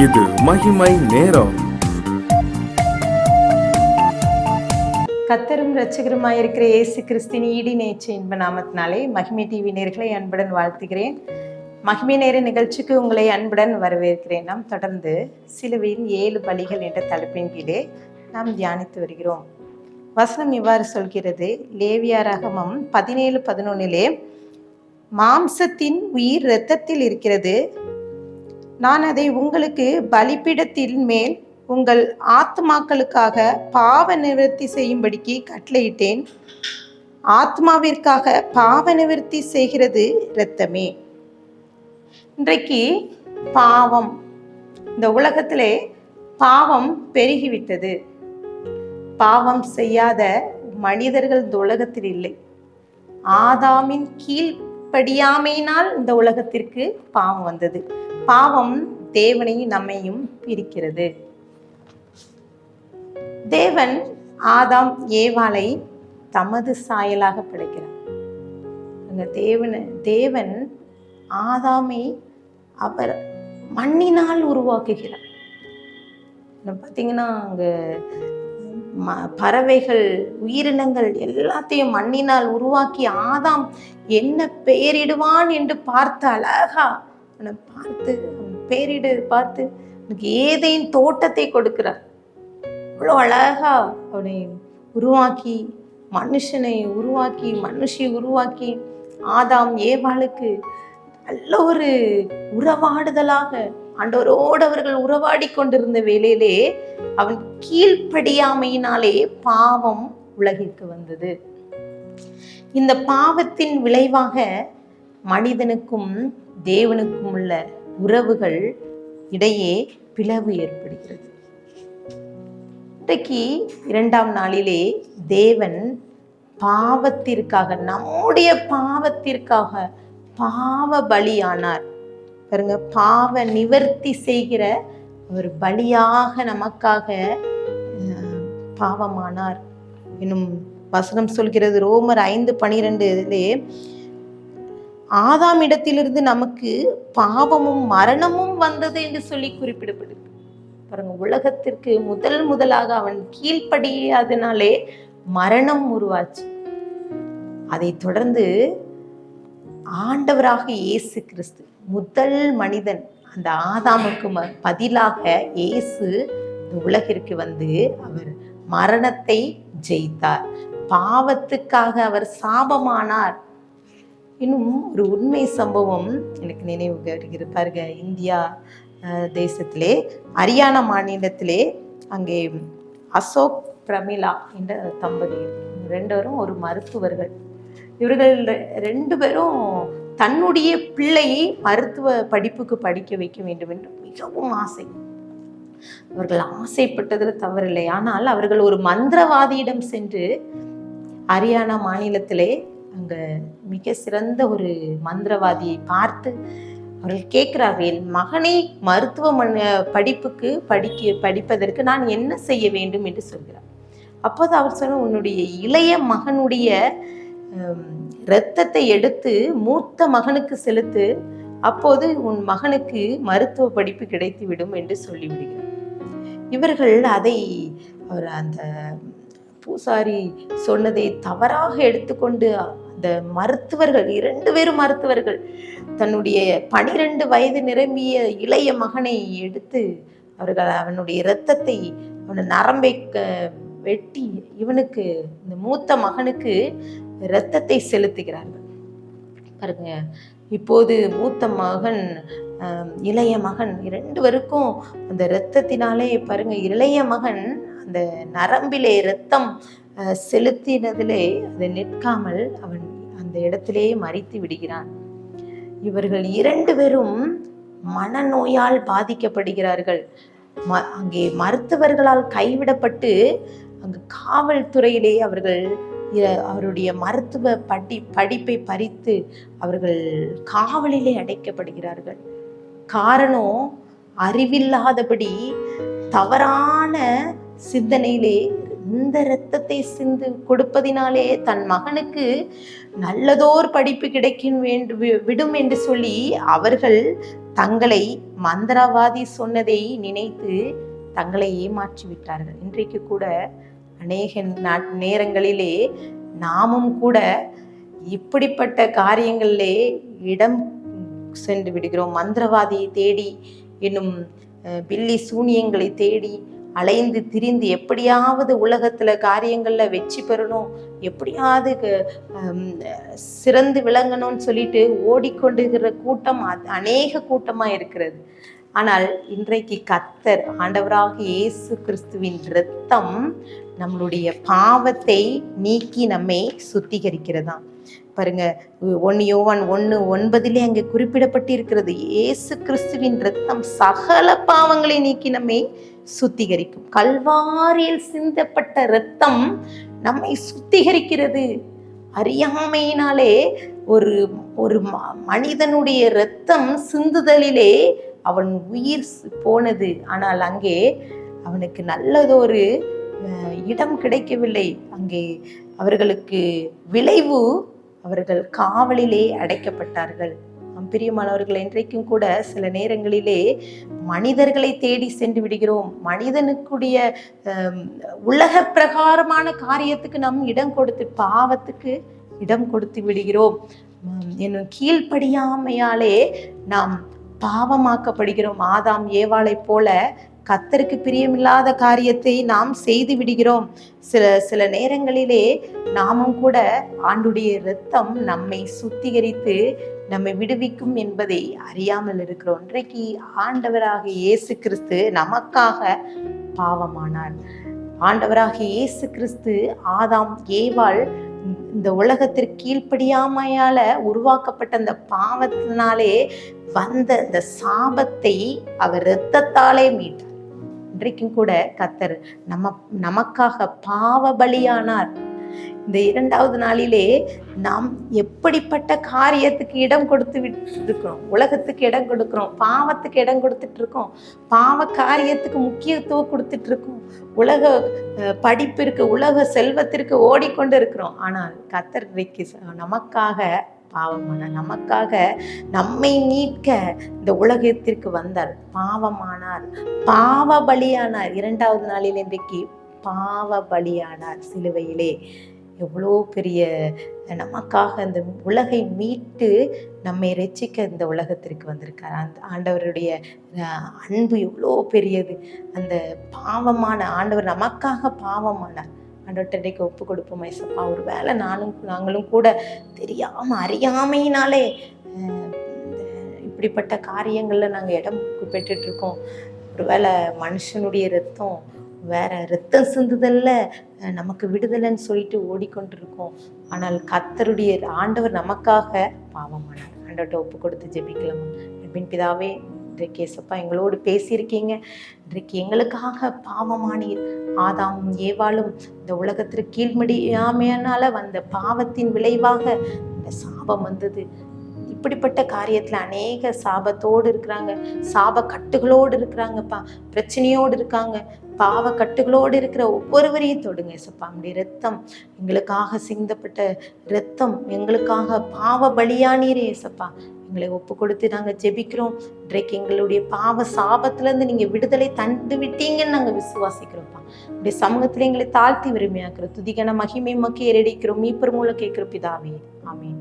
இது மகிமை நேரம். கர்த்தரும் இரட்சகருமாயிருக்கிற இயேசு கிறிஸ்தின் ஈடி நேற்று இன்ப நாமத்தினாலே மகிமை டிவி நேயர்களை அன்புடன் வாழ்த்துகிறேன். மகிமை நேர நிகழ்ச்சிக்கு உங்களை அன்புடன் வரவேற்கிறேன். நாம் தொடர்ந்து சிலுவையின் 7 பலிகள் என்ற தலைப்பின் கீழே நாம் தியானித்து வருகிறோம். வசனம் இவ்வாறு சொல்கிறது. லேவியராகமம் 17:11 மாம்சத்தின் உயிர் இரத்தத்தில் இருக்கிறது, நான் அதை உங்களுக்கு பலிபீடத்தின் மேல் உங்கள் ஆத்மாக்களுக்காக பாவ நிவர்த்தி செய்யும்படிக்கு கட்டளையிட்டேன். ஆத்மாவிற்காக பாவ நிவர்த்தி செய்கிறது இரத்தமே. இன்றைக்கு பாவம், இந்த உலகத்திலே பாவம் பெருகிவிட்டது. பாவம் செய்யாத மனிதர்கள் இந்த உலகத்தில் இல்லை. ஆதாமின் கீழ்ப்படியாமையினால் இந்த உலகத்திற்கு பாவம் வந்தது. பாவம் தேவனையும் நம்மையும் பிரிக்கிறது. தேவன் ஆதாம் ஏவாளை தமது சாயலாக படைக்கிறார். தேவன் ஆதாமை அவர் மண்ணினால் உருவாக்குகிறார். பார்த்தீங்கன்னா அங்க பறவைகள், உயிரினங்கள் எல்லாத்தையும் மண்ணினால் உருவாக்கி ஆதாம் என்ன பெயரிடுவான் என்று பார்த்து அழகா பார்த்து பேரிட பார்த்து எனக்கு ஏதேன் தோட்டத்தை கொடுக்கிறார். அவ்வளோ அழகா அவனை உருவாக்கி, மனுஷனை உருவாக்கி, மனுஷியை உருவாக்கி ஆதாம் ஏவாளுக்கு நல்ல ஒரு உறவாடுதலாக ஆண்டவரோடு அவர்கள் உறவாடி கொண்டிருந்த வேளையிலே அவன் கீழ்ப்படியாமையினாலே பாவம் உலகிற்கு வந்தது. இந்த பாவத்தின் விளைவாக மனிதனுக்கும் தேவனுக்கும் உள்ள உறவுகள் இடையே பிளவு ஏற்படுகிறது. இன்றைக்கு 2ஆம் நாளிலே தேவன் பாவத்திற்காக, நம்முடைய பாவத்திற்காக பாவ பலியானார். பாருங்க, பாவ நிவர்த்தி செய்கிற ஒரு பலியாக நமக்காக பாவமானார் என்னும் வசனம் சொல்கிறது. ரோமர் 5:12 ஆதாம் இடத்திலிருந்து நமக்கு பாவமும் மரணமும் வந்தது என்று சொல்லி குறிப்பிடப்படுது. பாருங்க, உலகத்திற்கு முதலாக அவன் கீழ்ப்படியாதனாலே மரணம் உருவாச்சு. அதை தொடர்ந்து ஆண்டவராக இயேசு கிறிஸ்து, முதல் மனிதன், அந்த ஆதாமுக்கு பதிலாக இயேசு இந்த உலகிற்கு வந்து அவர் மரணத்தை ஜெயித்தார். பாவத்துக்காக அவர் சாபமானார். இன்னும் ஒரு உண்மை சம்பவம் எனக்கு நினைவு வருகிறது. பாருங்க, இந்தியா தேசத்திலே ஹரியானா மாநிலத்திலே அங்கே அசோக் பிரமிளா என்ற தம்பதி 2 பேரும் ஒரு மருத்துவர்கள். இவர்கள் 2 பேரும் தன்னுடைய பிள்ளையை மருத்துவ படிப்புக்கு படிக்க வைக்க வேண்டும் என்று மிகவும் ஆசை. அவர்கள் ஆசைப்பட்டதில் தவறில்லை. ஆனால் அவர்கள் ஒரு மந்திரவாதியிடம் சென்று, ஹரியானா மாநிலத்திலே அங்க மிக சிறந்த ஒரு மந்திரவாதியை பார்த்து அவர்கள் கேட்கிறார்கள், என் மகனை மருத்துவ படிப்புக்கு படிப்பதற்கு நான் என்ன செய்ய வேண்டும் என்று சொல்கிறார். அப்போது அவர் சொன்ன, உன்னுடைய இளைய மகனுடைய இரத்தத்தை எடுத்து மூத்த மகனுக்கு செலுத்து, அப்போது உன் மகனுக்கு மருத்துவ படிப்பு கிடைத்து விடும் என்று சொல்லிவிடுகிறார். இவர்கள் அதை அவர் அந்த பூசாரி சொன்னதை தவறாக எடுத்துக்கொண்டு அந்த மருத்துவர்கள் 2 பேரும் மருத்துவர்கள் தன்னுடைய 12 வயது நிரம்பிய இளைய மகனை எடுத்து அவர்கள் அவனுடைய இரத்தத்தை, அவனை நரம்பை வெட்டி இவனுக்கு, இந்த மூத்த மகனுக்கு இரத்தத்தை செலுத்துகிறார்கள். பாருங்க, இப்போது மூத்த மகன், இளைய மகன் 2 பேருக்கும் அந்த இரத்தத்தினாலே பாருங்க, இளைய மகன் அந்த நரம்பிலே இரத்தம் செலுத்தினதிலே அது நிற்காமல் அவன் அந்த இடத்திலேயே மரித்து விடுகிறான். இவர்கள் 2 பேரும் மனநோயால் பாதிக்கப்படுகிறார்கள். அங்கே மருத்துவர்களால் கைவிடப்பட்டு அங்கு காவல்துறையிலே அவர்கள் அவருடைய மருத்துவ படிப்பை பறித்து அவர்கள் காவலிலே அடைக்கப்படுகிறார்கள். காரணம், அறிவில்லாதபடி தவறான சிந்தனையிலே இந்த இரத்தத்தை சிந்து கொடுப்பதினாலே தன் மகனுக்கு நல்லதோர் படிப்பு கிடைக்கும் விடும் என்று சொல்லி அவர்கள் தங்களை மந்திரவாதி சொன்னதை நினைத்து தங்களை ஏமாற்றி விட்டார்கள். இன்றைக்கு கூட அநேக நேரங்களிலே நாமும் கூட இப்படிப்பட்ட காரியங்களிலே இடம் சென்று விடுகிறோம். மந்திரவாதியை தேடி, இன்னும் பில்லி சூனியங்களை தேடி அலைந்து திரிந்து எப்படியாவது உலகத்துல காரியங்கள்ல வெற்றி பெறணும், எப்படியாவது சிறந்து விளங்கணும்னு சொல்லிட்டு ஓடிக்கொண்டிருக்கிற கூட்டம் அநேக கூட்டமா இருக்கிறது. ஆனால் இன்றைக்கு கர்த்தர் ஆண்டவராக இயேசு கிறிஸ்துவின் இரத்தம் நம்மளுடைய பாவத்தை நீக்கி நம்மை சுத்திகரிக்கிறதா. பாருங்க, 1 யோவான் 1:9 அங்கே குறிப்பிடப்பட்டிருக்கிறது, இயேசு கிறிஸ்துவின் இரத்தம் சகல பாவங்களை நீக்கி நம்மை சுத்திகரிக்கும். கல்வாரியில் சிந்தப்பட்ட இரத்தம் நம்மை சுத்திகரிக்கிறது. அறியாமையினாலே ஒரு மனிதனுடைய இரத்தம் சிந்துதலிலே அவன் உயிர் போனது. ஆனால் அங்கே அவனுக்கு நல்லதொரு இடம் கிடைக்கவில்லை. அங்கே அவர்களுக்கு விளைவு, அவர்கள் காவலிலே அடைக்கப்பட்டார்கள். பிரியமானவர்கள், இன்றைக்கும் கூட சில நேரங்களிலே மனிதர்களை தேடி சென்று விடுகிறோம். மனிதனுக்குடைய உலக பிரகாரமான காரியத்துக்கு நம் இடம் கொடுத்து, பாவத்துக்கு இடம் கொடுத்து விடுகிறோம். என்னும் கீழ்ப்படியாமையாலே நாம் பாவமாக்கப்படுகிறோம். ஆதாம் ஏவாளை போல கர்த்தருக்கு பிரியமில்லாத காரியத்தை நாம் செய்து விடுகிறோம். சில நேரங்களிலே நாமும் கூட ஆண்டுடைய இரத்தம் நம்மை சுத்திகரித்து நம்மை விடுவிக்கும் என்பதை அறியாமல் இருக்கிறோம். இன்றைக்கு ஆண்டவராக இயேசு கிறிஸ்து நமக்காக பாவமானார். ஆண்டவராக இயேசு கிறிஸ்து ஆதாம் ஏவாள் இந்த உலகத்திற்கு கீழ்ப்படியாமையால உருவாக்கப்பட்ட அந்த பாவத்தினாலே வந்த இந்த சாபத்தை அவர் இரத்தத்தாலே மீட்டார். இன்றைக்கும் கூட கர்த்தர் நமக்காக பாவ பலியானார். இந்த 2வது நாளிலே நாம் எப்படிப்பட்ட காரியத்துக்கு இடம் கொடுத்து விட்டுருக்கிறோம்? உலகத்துக்கு இடம் கொடுக்கிறோம், பாவத்துக்கு இடம் கொடுத்துட்டு இருக்கோம், பாவ காரியத்துக்கு முக்கியத்துவம் கொடுத்துட்டு இருக்கோம், உலக படிப்பிற்கு, உலக செல்வத்திற்கு ஓடிக்கொண்டு இருக்கிறோம். ஆனால் கர்த்தர் நமக்காக பாவமான, நமக்காக நம்மை மீட்க இந்த உலகத்திற்கு வந்தார், பாவமானார், பாவ பலியானார். 2வது நாளில் இன்றைக்கு பாவ பலியானார் சிலுவையிலே. எவ்வளோ பெரிய நமக்காக அந்த உலகை மீட்டு நம்மை ரட்சிக்க இந்த உலகத்திற்கு வந்திருக்கார். அந்த ஆண்டவருடைய அன்பு எவ்வளோ பெரியது. அந்த பாவமான ஆண்டவர் நமக்காக பாவமானார். ஆண்டவர்கிட்ட இன்றைக்கு ஒப்பு கொடுப்போம். ஐசப்பா, ஒரு வேளை நாங்களும் கூட தெரியாமல் அறியாமையினாலே இப்படிப்பட்ட காரியங்களில் நாங்கள் இடம் பெற்றுட்ருக்கோம். ஒரு வேளை மனுஷனுடைய இரத்தம் வேற இரத்தம் சிந்துதல்ல நமக்கு விடுதலைன்னு சொல்லிட்டு ஓடிக்கொண்டிருக்கோம். ஆனால் கர்த்தருடைய ஆண்டவர் நமக்காக பாவமானார். ஆண்டவர்கிட்ட ஒப்பு கொடுத்து ஜெபிக்கலாமா? அன்பின் பிதாவே, இன்றைக்கு ஏசப்பா எங்களோடு பேசியிருக்கீங்க. இன்றைக்கு எங்களுக்காக பாவமானீர். ஆதாமும் ஏவாளும் இந்த உலகத்திற்கு கீழ்மடியாமையானால வந்த பாவத்தின் விளைவாக இந்த சாபம் வந்தது. இப்படிப்பட்ட காரியத்தில் அநேக சாபத்தோடு இருக்கிறாங்க, சாப கட்டுகளோடு இருக்கிறாங்கப்பா, பிரச்சனையோடு இருக்காங்க, பாவ கட்டுகளோடு இருக்கிற ஒவ்வொருவரையும் தொடுங்க ஏசப்பா. நம்முடைய இரத்தம், எங்களுக்காக சிந்தப்பட்ட இரத்தம், எங்களுக்காக பாவ பலியானீரே ஏசப்பா. எங்களை ஒப்பு கொடுத்து நாங்கள் ஜெபிக்கிறோம். இன்றைக்கு எங்களுடைய பாவ சாபத்திலேருந்து நீங்கள் விடுதலை தந்து விட்டீங்கன்னு நாங்கள் விசுவாசிக்கிறோம்ப்பா. உடைய சமூகத்தில் எங்களை தாழ்த்தி விரும்பியாக்கிறோம். துதிகன மகிமை மக்கி ஏறடிக்கிறோம். மீப்பர் மூலம் கேட்கிற பிதாவே, ஆமீன்.